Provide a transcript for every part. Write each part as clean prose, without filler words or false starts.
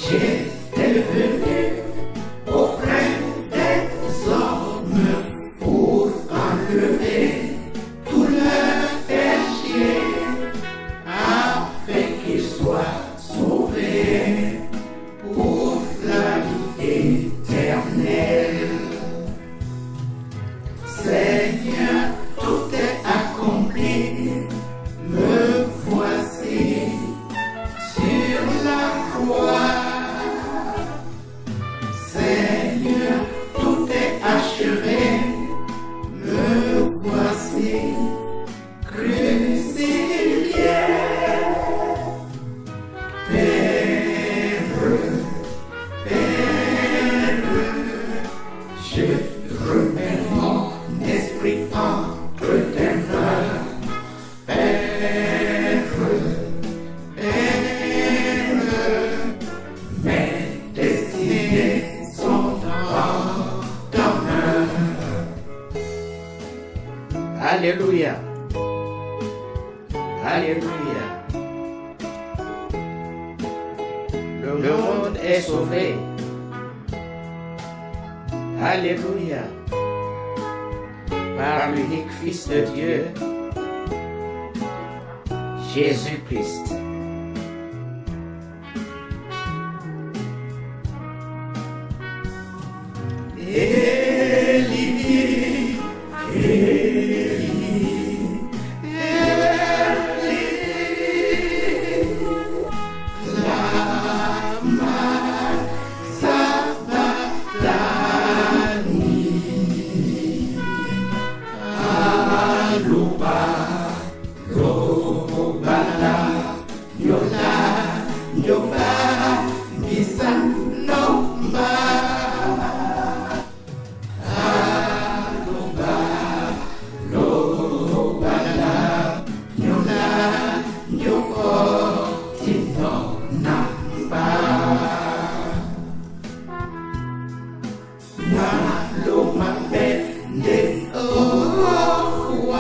J'étais venu auprès des hommes pour enlever tous leurs péchés, afin qu'ils soient sauvés pour la vie éternelle. Seigneur, tout est accompli, me voici sur la croix. Seigneur, tout est achevé, me voici crucifié. Je remets mon esprit entre tes mains. Père, mes destinées sont dans ta main. Alléluia. Alléluia. Le monde est sauvé. Alléluia. Par l'unique Fils de Dieu, Jésus-Christ. Élie, Élie, Élie, lama sabachthani. Aluba, Lobala, Yola, Yoba, Bisanomba. Aluba, Lobala, Yola, Yoko, Tinonamba. Maluma bende, oh,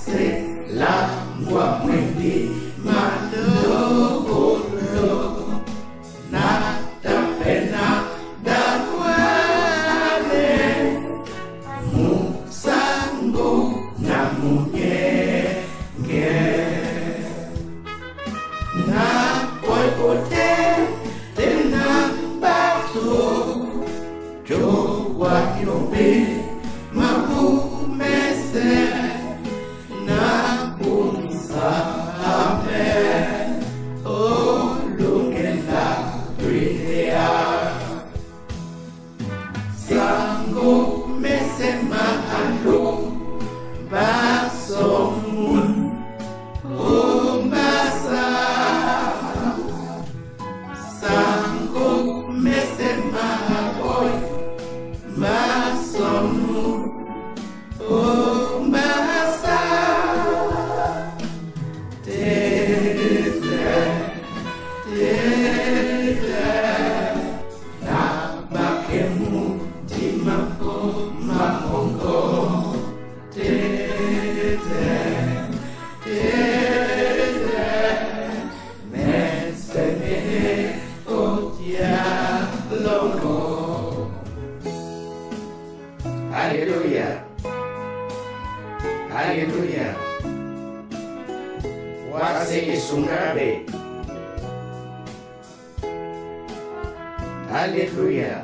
c'est la voix mwindi malolo na tapena dakwale musango na munyenge na poipote tena bato jowa yobe mabumese na bunsa amen. Oh, look at that brillia. Sango mese mahalo basomun umbasa. Sango mese mahaboy basomun umbasa. Nabakemu timako mamongo. Mesene odialongo. Alléluia. Alléluia. Wase isungabe. Alléluia.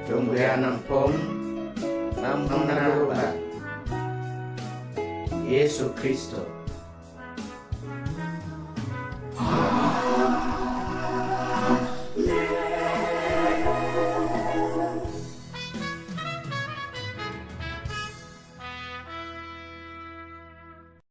Tungguan pom nam naroba. Yesus Kristo.